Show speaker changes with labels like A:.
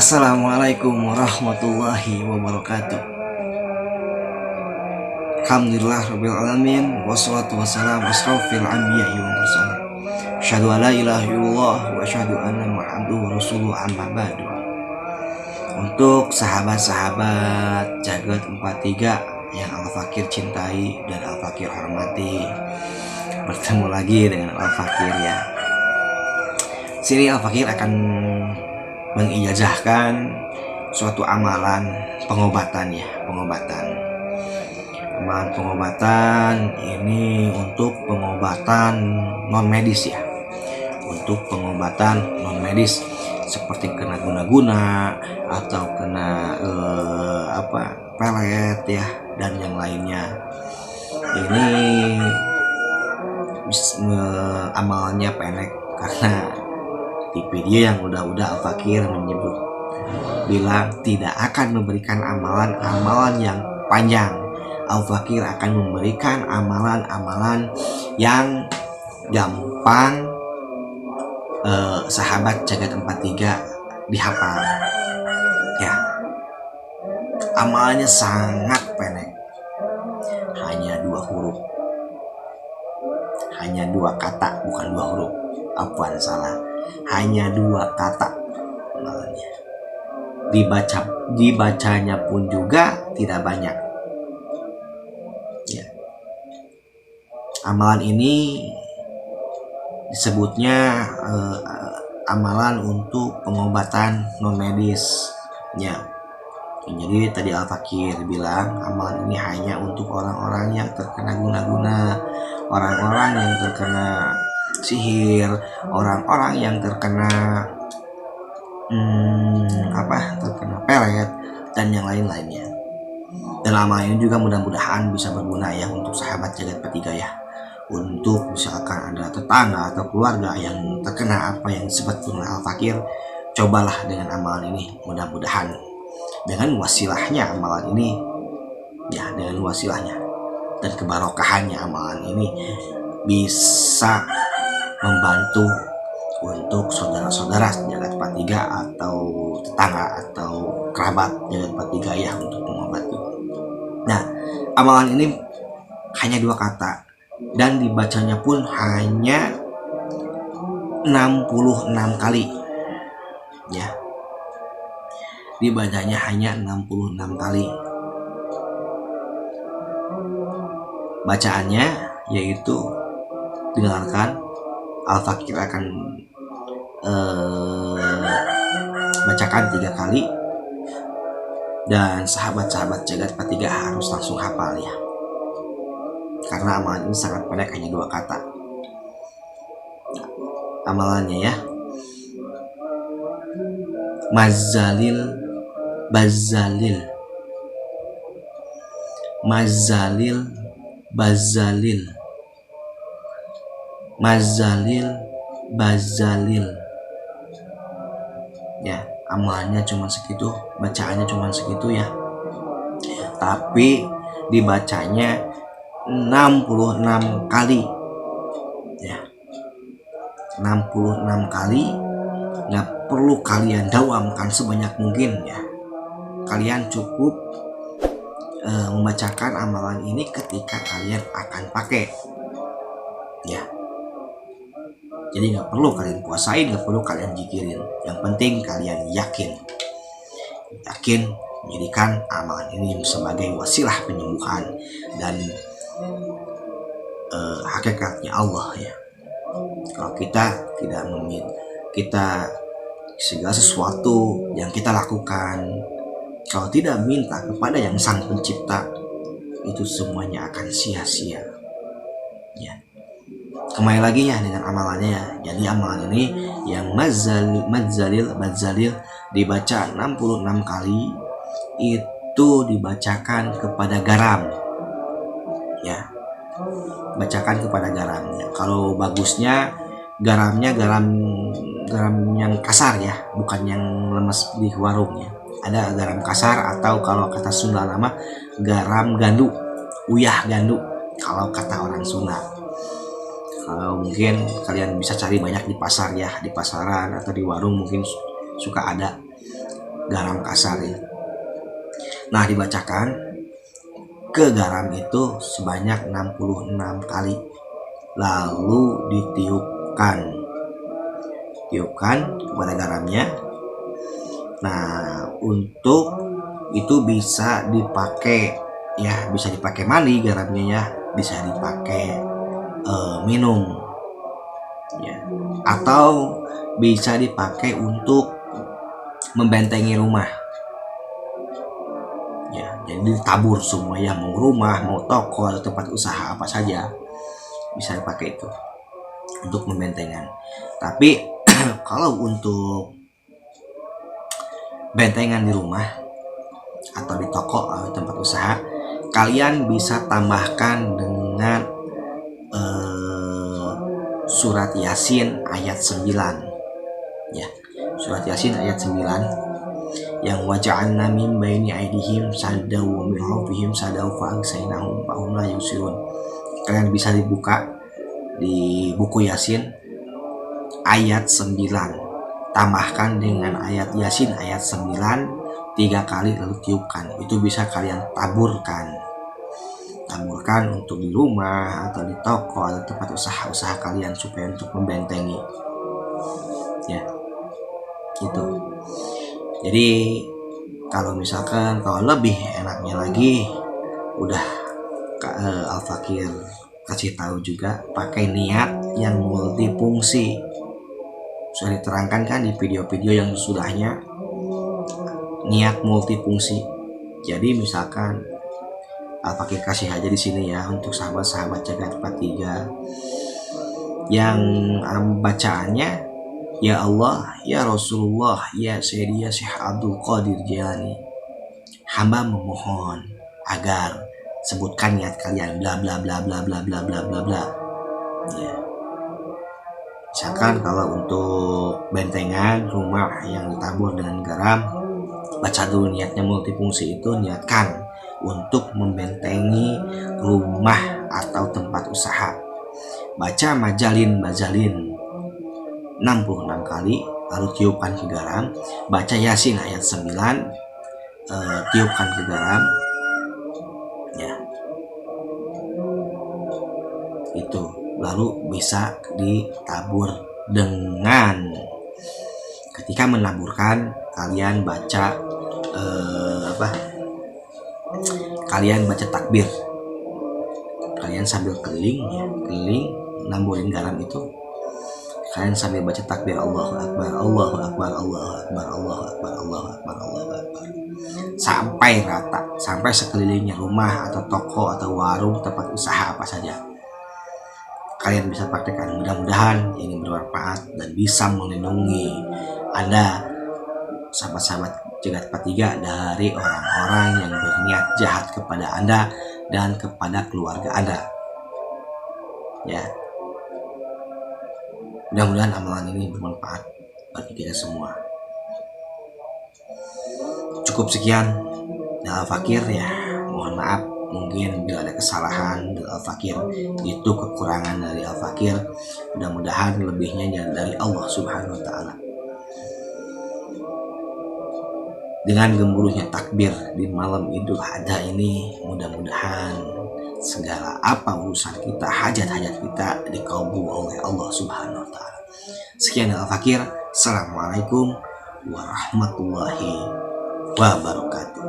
A: Assalamualaikum warahmatullahi wabarakatuh. Alhamdulillah rabbil alamin, wassalatu wassalamu asrofil anbiya'i wal mursalin. Asyhadu an la ilaha illallah wa asyhadu anna muhammadur rasulullah, amma ba'du. Untuk sahabat-sahabat Jagat 43 yang Al-Fakir cintai dan Al-Fakir hormati, bertemu lagi dengan Al-Fakir ya. Sini Al-Fakir akan mengijazahkan suatu amalan pengobatan ya, amalan pengobatan ini untuk pengobatan non medis ya, untuk pengobatan non medis seperti kena guna-guna atau kena pelet ya dan yang lainnya. Ini amalnya pendek karena di video yang udah Al-Fakir menyebut bilang tidak akan memberikan amalan-amalan yang panjang. Al-Fakir akan memberikan amalan-amalan yang gampang, sahabat Jagat 43 dihafal ya. Amalnya sangat pendek, hanya 2 huruf, hanya 2 kata, bukan 2 huruf, apaan salah, hanya 2 kata amalannya. Dibacanya pun juga tidak banyak ya. Amalan ini disebutnya amalan untuk pengobatan non medis ya. Jadi tadi Al-Fakir bilang amalan ini hanya untuk orang-orang yang terkena guna-guna, orang-orang yang terkena sihir, orang-orang yang terkena terkena pelet dan yang lain-lainnya. Dan amalan ini juga mudah-mudahan bisa berguna ya untuk sahabat Jagat 43 ya. Untuk misalkan ada tetangga atau keluarga yang terkena apa yang disebut oleh Al-Fakir, cobalah dengan amalan ini. Mudah-mudahan dengan wasilahnya amalan ini ya, dengan wasilahnya dan kebarokahannya amalan ini bisa membantu untuk saudara-saudara Jagat 43 atau tetangga atau kerabat Jagat 43 ya untuk mengobati. Nah, amalan ini hanya 2 kata dan dibacanya pun hanya 66 kali ya. Dibacanya hanya 66 kali. Bacaannya yaitu, dengarkan, Al-Fakir akan bacakan 3 kali dan sahabat-sahabat Jagat 43 harus langsung hafal ya, karena amalan ini sangat pendek, hanya 2 kata. Amalannya ya, Mazalil Bazalil, Mazalil Bazalil, Mazalil Bazalil ya. Amalannya cuma segitu, bacaannya cuma segitu ya, tapi dibacanya 66 kali ya, 66 kali. Nggak perlu kalian dawamkan sebanyak mungkin ya, kalian cukup membacakan amalan ini ketika kalian akan pakai ya. Jadi nggak perlu kalian puasain, nggak perlu kalian jikirin, yang penting kalian yakin menjadikan amalan ini sebagai wasilah penyembuhan dan hakikatnya Allah ya. Kalau kita tidak kita segala sesuatu yang kita lakukan, kalau tidak minta kepada yang Sang Pencipta, itu semuanya akan sia-sia ya. Kembali lagi ya dengan amalannya ya. Jadi amalan ini yang Mazalil dibaca 66 kali, itu dibacakan kepada garam ya, bacakan kepada garam ya. Kalau bagusnya garamnya garam yang kasar ya, bukan yang lemes di warung ya. Ada garam kasar atau kalau kata Sunda nama garam gandu, uyah gandu kalau kata orang Sunda. Kalau mungkin kalian bisa cari banyak di pasar ya, di pasaran atau di warung mungkin suka ada. garam kasar ya. Nah, dibacakan ke garam itu sebanyak 66 kali, lalu ditiupkan kepada garamnya. Nah, untuk itu bisa dipakai ya, bisa dipakai mandi garamnya ya, bisa dipakai minum ya, atau bisa dipakai untuk membentengi rumah ya. Jadi ditabur semua ya, mau rumah, mau toko atau tempat usaha apa saja bisa dipakai itu untuk membentengan. Tapi kalau untuk bentengan di rumah atau di toko atau tempat usaha, kalian bisa tambahkan dengan surat Yasin ayat 9 ya. Surat Yasin ayat 9 yang waja'alna min baini aydihim saddaw wa min khalfihim saddaw fa agsaynahum fa hum la yusirun. Kalian bisa dibuka di buku Yasin ayat 9, tambahkan dengan ayat Yasin ayat 9 3 kali lalu tiupkan. Itu bisa kalian taburkan untuk di rumah atau di toko atau tempat usaha kalian supaya untuk membentengi ya, gitu. Jadi kalau misalkan kalau lebih enaknya lagi, udah Al-Fakir kasih tahu juga pakai niat yang multifungsi. Sudah diterangkan kan di video-video yang sesudahnya, niat multifungsi. Jadi misalkan Al-Fakir kasih aja di sini ya untuk sahabat-sahabat Jagat 43 yang bacaannya ya Allah, ya Rasulullah, ya Sayyidi, ya Syekh Abdul Qadir Jailani, hamba memohon agar sebutkan niat kalian bla bla bla bla bla bla bla bla bla ya. Misalkan kalau untuk bentengan rumah yang ditabur dengan garam, baca dulu niatnya multifungsi itu, niatkan untuk membentengi rumah atau tempat usaha. Baca majalin 66 kali lalu tiupkan ke garam. Baca Yasin ayat 9, tiupkan ke garam ya. Itu lalu bisa ditabur dengan, ketika menaburkan kalian baca kalian baca takbir, kalian sambil keliling naburin garam itu, kalian sambil baca takbir Allahu Akbar, Allahu Akbar, Allahu Akbar, Allahu Akbar, Allahu Akbar, Allahu Akbar, sampai rata, sampai sekelilingnya rumah atau toko atau warung tempat usaha apa saja. Kalian bisa praktekkan, mudah-mudahan ini bermanfaat dan bisa melindungi Anda sahabat-sahabat Jagat 43 dari orang-orang yang berniat jahat kepada Anda dan kepada keluarga Anda ya. Mudah-mudahan amalan ini bermanfaat bagi kita semua. Cukup sekian dari Al-Fakir ya, mohon maaf mungkin bila ada kesalahan dari Al-Fakir, itu kekurangan dari Al-Fakir. Mudah-mudahan lebihnya dari Allah Subhanahu wa Ta'ala. Dengan gemuruhnya takbir di malam Idul Adha ini, mudah-mudahan segala apa urusan kita, hajat-hajat kita dikabul oleh Allah Subhanahu wa Ta'ala. Sekian dari Al-Fakir. Assalamualaikum warahmatullahi wabarakatuh.